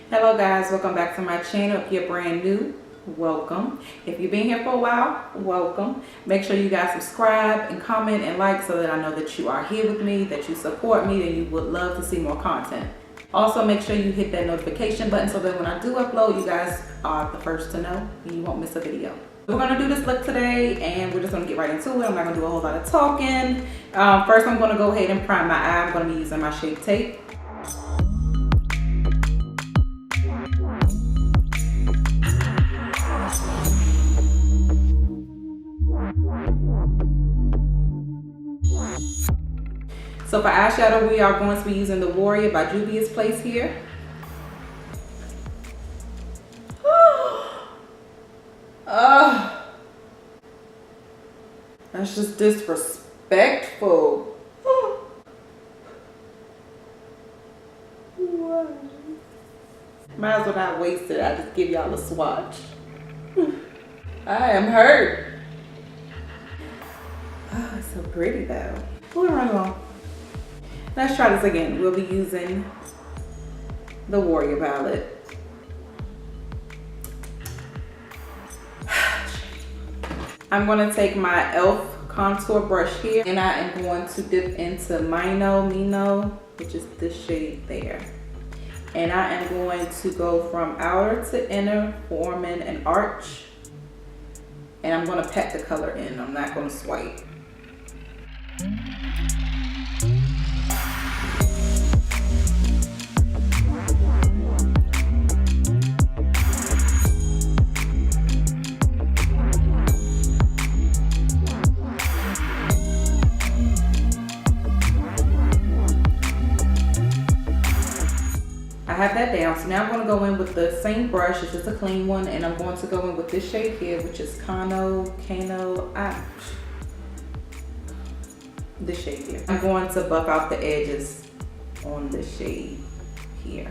Hello guys, welcome back to my channel. If you're brand new, welcome. If you've been here for a while, welcome. Make sure you guys subscribe and comment and like so that I know that you are here with me, that you support me, and you would love to see more content. Also, make sure you hit that notification button so that when I do upload, you guys are the first to know and you won't miss a video. We're gonna do this look today and we're just gonna get right into it. I'm not gonna do a whole lot of talking. First, I'm gonna go ahead and prime my eye. I'm gonna be using my Shape Tape. So for eyeshadow, we are going to be using the Warrior by Juvia's Place here. That's just disrespectful. Might as well not waste it. I just give y'all a swatch. I am hurt. Oh, it's so pretty though. We'll run along. Let's try this again. We'll be using the Warrior palette. I'm going to take my e.l.f. contour brush here and I am going to dip into Mino, which is this shade there. And I am going to go from outer to inner, forming an arch. And I'm going to pat the color in. I'm not going to swipe. I have that down, so now I'm going to go in with the same brush. It's just a clean one, and I'm going to go in with this shade here, which is this shade here. I'm going to buff out the edges on this shade here.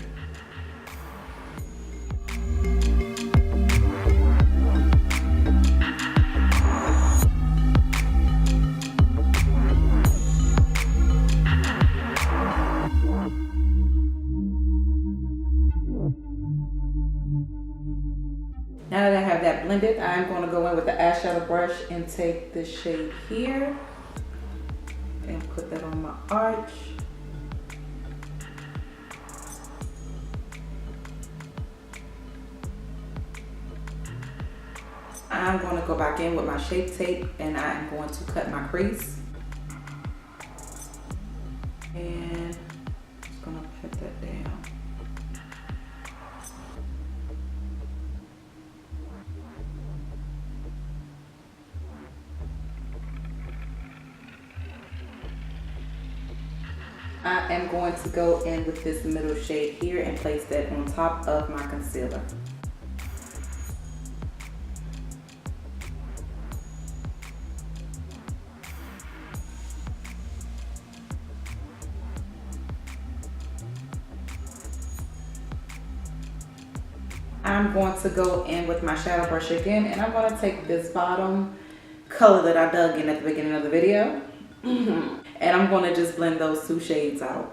Now that I have that blended, I'm going to go in with the eyeshadow brush and take this shade here and put that on my arch. I'm going to go back in with my Shape Tape and I'm going to cut my crease. And just going to put that down. I am going to go in with this middle shade here and place that on top of my concealer. I'm going to go in with my shadow brush again, and I'm going to take this bottom color that I dug in at the beginning of the video. And I'm going to just blend those two shades out.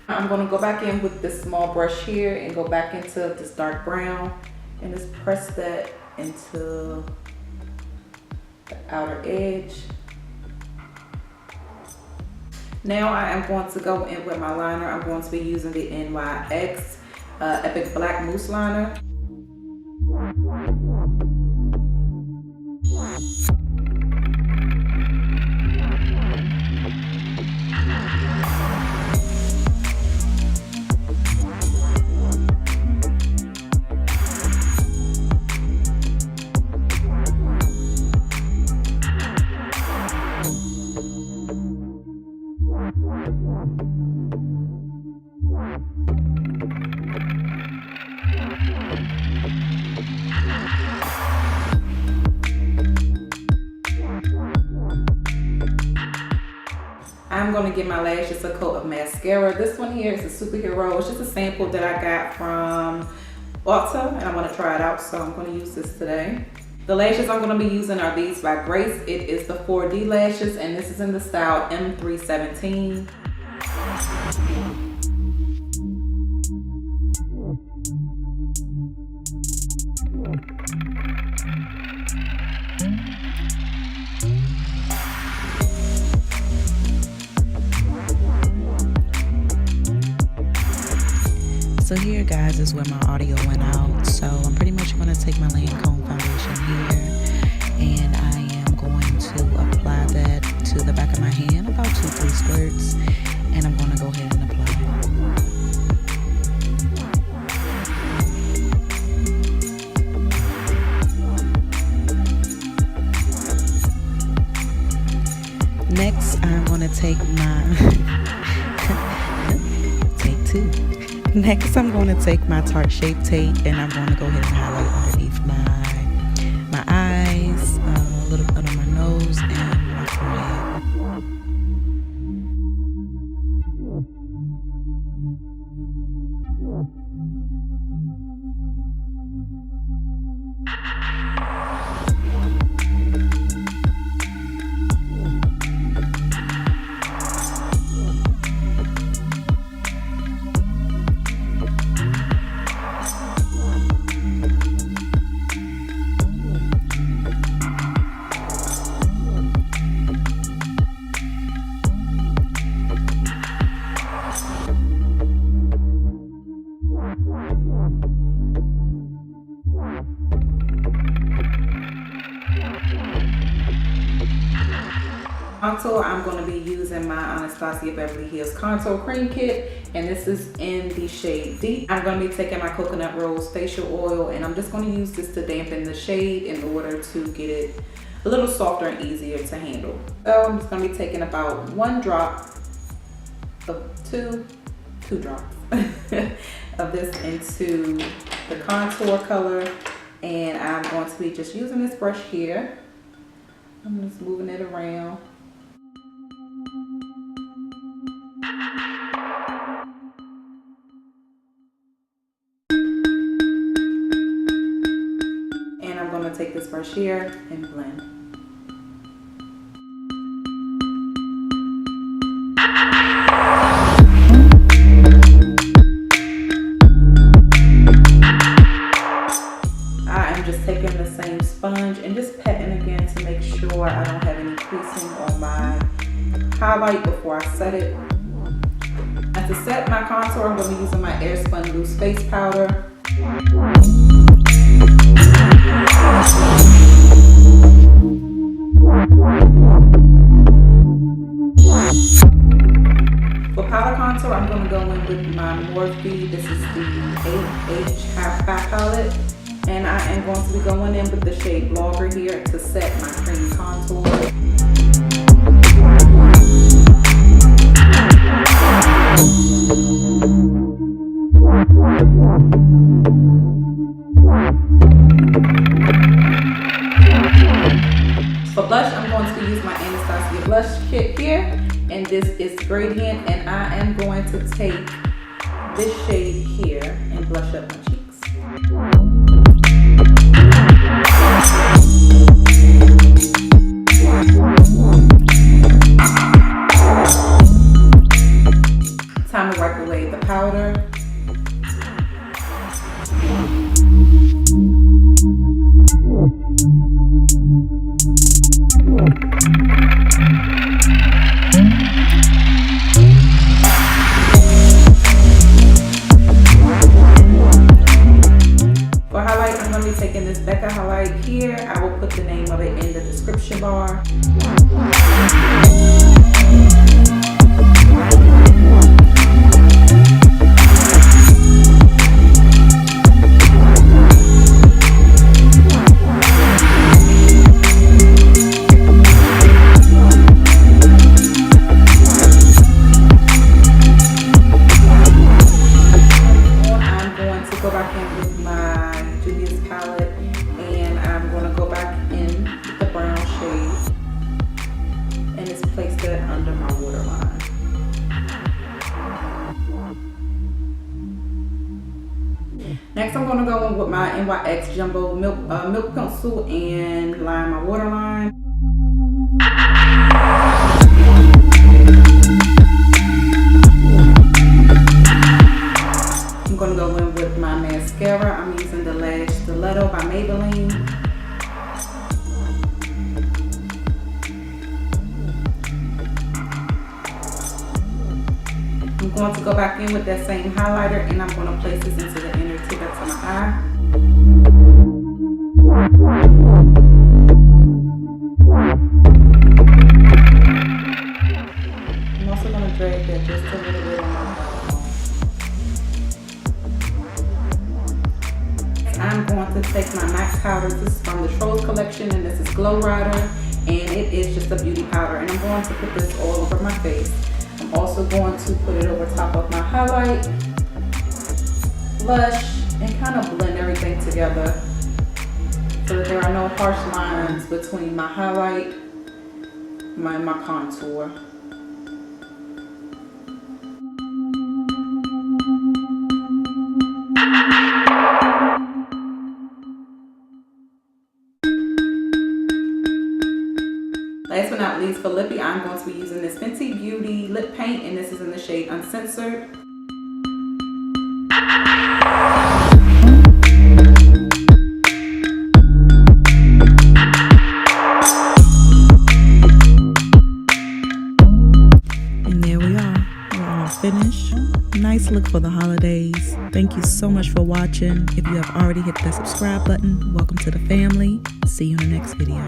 I'm going to go back in with this small brush here and go back into this dark brown and just press that into the outer edge. Now I am going to go in with my liner. I'm going to be using the NYX Epic Black Mousse Liner. I'm going to give my lashes a coat of mascara. This one here is a Superhero. It's just a sample that I got from Ulta, and I want to try it out, so I'm going to use this today. The lashes I'm going to be using are these by Grace. It is the 4D lashes, and this is in the style M317. So here, guys, is where my audio went out. So I'm pretty much going to take my Lancôme foundation here, and I am going to apply that to the back of my hand, about 2-3 squirts, and I'm going to go ahead and apply it. Next, I'm going to take my take 2. Next, I'm going to take my Tarte Shape Tape, and I'm going to go ahead and highlight underneath my eyes, a little bit on my nose, and my forehead. Contour, I'm going to be using my Anastasia Beverly Hills Contour Cream Kit, and this is in the shade Deep. I'm going to be taking my Coconut Rose Facial Oil, and I'm just going to use this to dampen the shade in order to get it a little softer and easier to handle. So I'm just going to be taking about 1 drop of two drops of this into the contour color, and I'm going to be just using this brush here. I'm just moving it around. And I'm going to take this brush here and blend. Just taking the same sponge and just petting again to make sure I don't have any creasing on my highlight before I set it. And to set my contour, I'm going to be using my Airspun loose face powder. For powder contour, I'm going to go in with my Morphe. This is the ABH Half Fat palette. And I am going to be going in with the shade Blogger here to set my cream contour. For blush, I'm going to use my Anastasia Blush Kit here, and this is Gradient, and I am going to take this shade here and blush up my cheeks. Time to wipe away the powder. Next, I'm going to go in with my NYX Jumbo Milk Pencil and line my waterline. I'm going to go in with my mascara. I'm using the Lash Stiletto by Maybelline. I'm going to go back in with that same highlighter and I'm going to place this into the inner tip of my eye. I'm also going to drag that just a little bit on my eyeball. I'm going to take my MAC powder. This is from the Trolls collection and this is Glow Rider, and it is just a beauty powder, and I'm going to put this all over my face. I'm also going to put it over top of my highlight, blush, and kind of blend everything together so that there are no harsh lines between my highlight and my contour. Last but not least, for lippy, I'm going to be using this Fenty Beauty lip paint, and this is in the shade Uncensored. And there we are. We're all finished. Nice look for the holidays. Thank you so much for watching. If you have already hit that subscribe button, welcome to the family. See you in the next video.